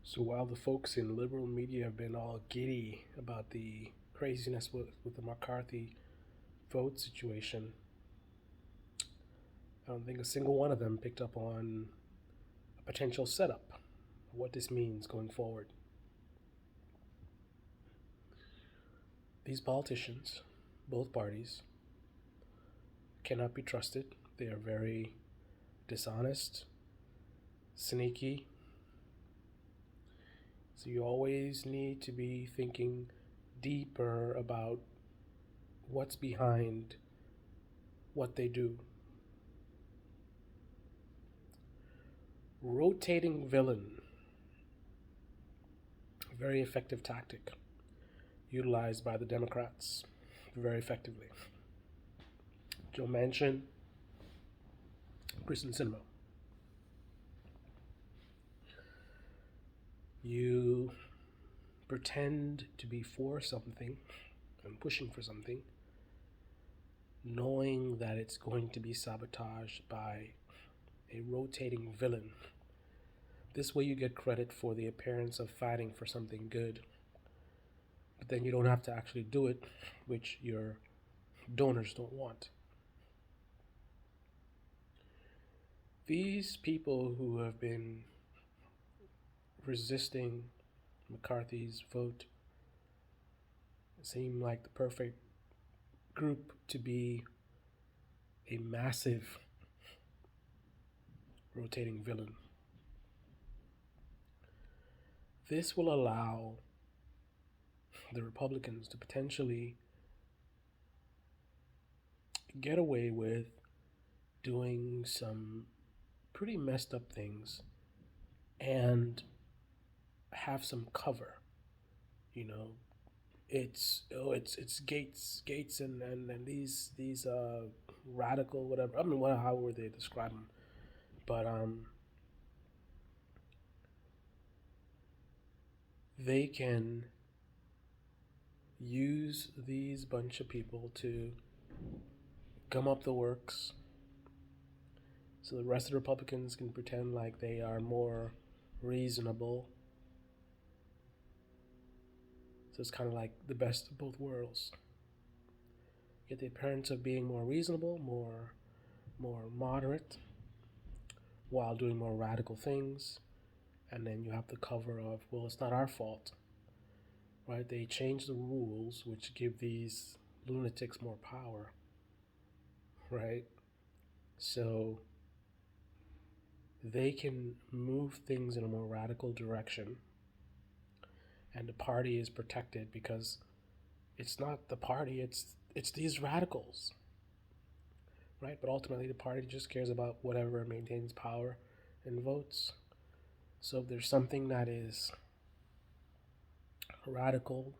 So while the folks in liberal media have been all giddy about the craziness with the McCarthy vote situation, I don't think a single one of them picked up on a potential setup, what this means going forward. These politicians, both parties, cannot be trusted. They are very dishonest, sneaky. So you always need to be thinking deeper about what's behind what they do. Rotating villain, a very effective tactic utilized by the Democrats very effectively. Joe Manchin, Kristen Sinema. You pretend to be for something and pushing for something, knowing that it's going to be sabotaged by a rotating villain. This way you get credit for the appearance of fighting for something good, but then you don't have to actually do it, which your donors don't want. These people who have been resisting McCarthy's vote seem like the perfect group to be a massive rotating villain. This will allow the Republicans to potentially get away with doing some pretty messed up things and have some cover. You know, it's Gates and these radical whatever. I mean, however they describe them, but they can use these bunch of people to gum up the works so the rest of the Republicans can pretend like they are more reasonable. So it's kind of like the best of both worlds. Get the appearance of being more reasonable, more moderate, while doing more radical things, and then you have the cover of, well, it's not our fault, right? They change the rules, which give these lunatics more power, right? So they can move things in a more radical direction, and the party is protected because it's not the party, it's these radicals, right? But ultimately, the party just cares about whatever maintains power and votes. So if there's something that is radical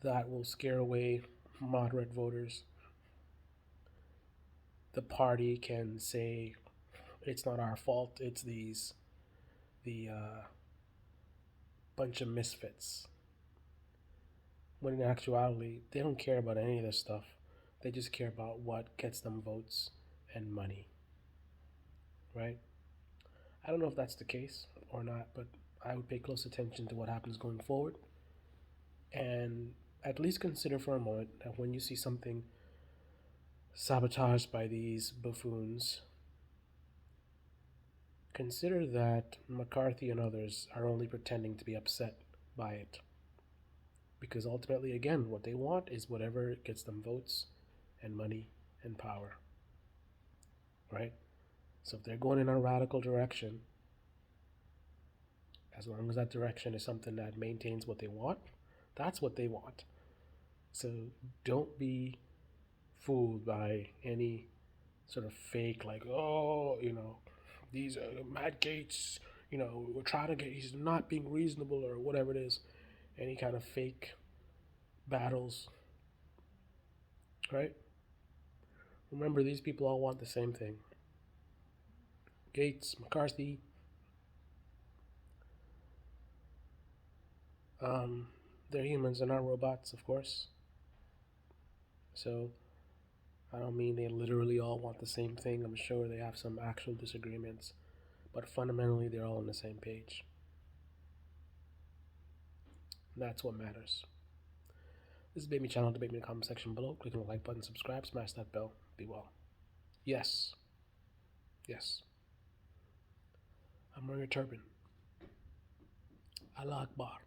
that will scare away moderate voters, the party can say it's not our fault. It's the bunch of misfits. When in actuality, they don't care about any of this stuff. They just care about what gets them votes and money, right? I don't know if that's the case or not, but I would pay close attention to what happens going forward, and at least consider for a moment that when you see something sabotaged by these buffoons, consider that McCarthy and others are only pretending to be upset by it. Because ultimately, again, what they want is whatever gets them votes and money and power, right? So if they're going in a radical direction, as long as that direction is something that maintains what they want, that's what they want. So don't be fooled by any sort of fake, like, oh, these Matt Gates, we're trying to get, he's not being reasonable or whatever it is, any kind of fake battles, right? Remember, these people all want the same thing. Gates, McCarthy, they're humans, they're not robots, of course. So I don't mean they literally all want the same thing. I'm sure they have some actual disagreements, but fundamentally they're all on the same page. That's what matters. This is Baby Channel. Debate me in the comment section below. Click on the like button, subscribe, smash that bell. Be well. Yes. Yes. I'm wearing a turban. Allah Akbar.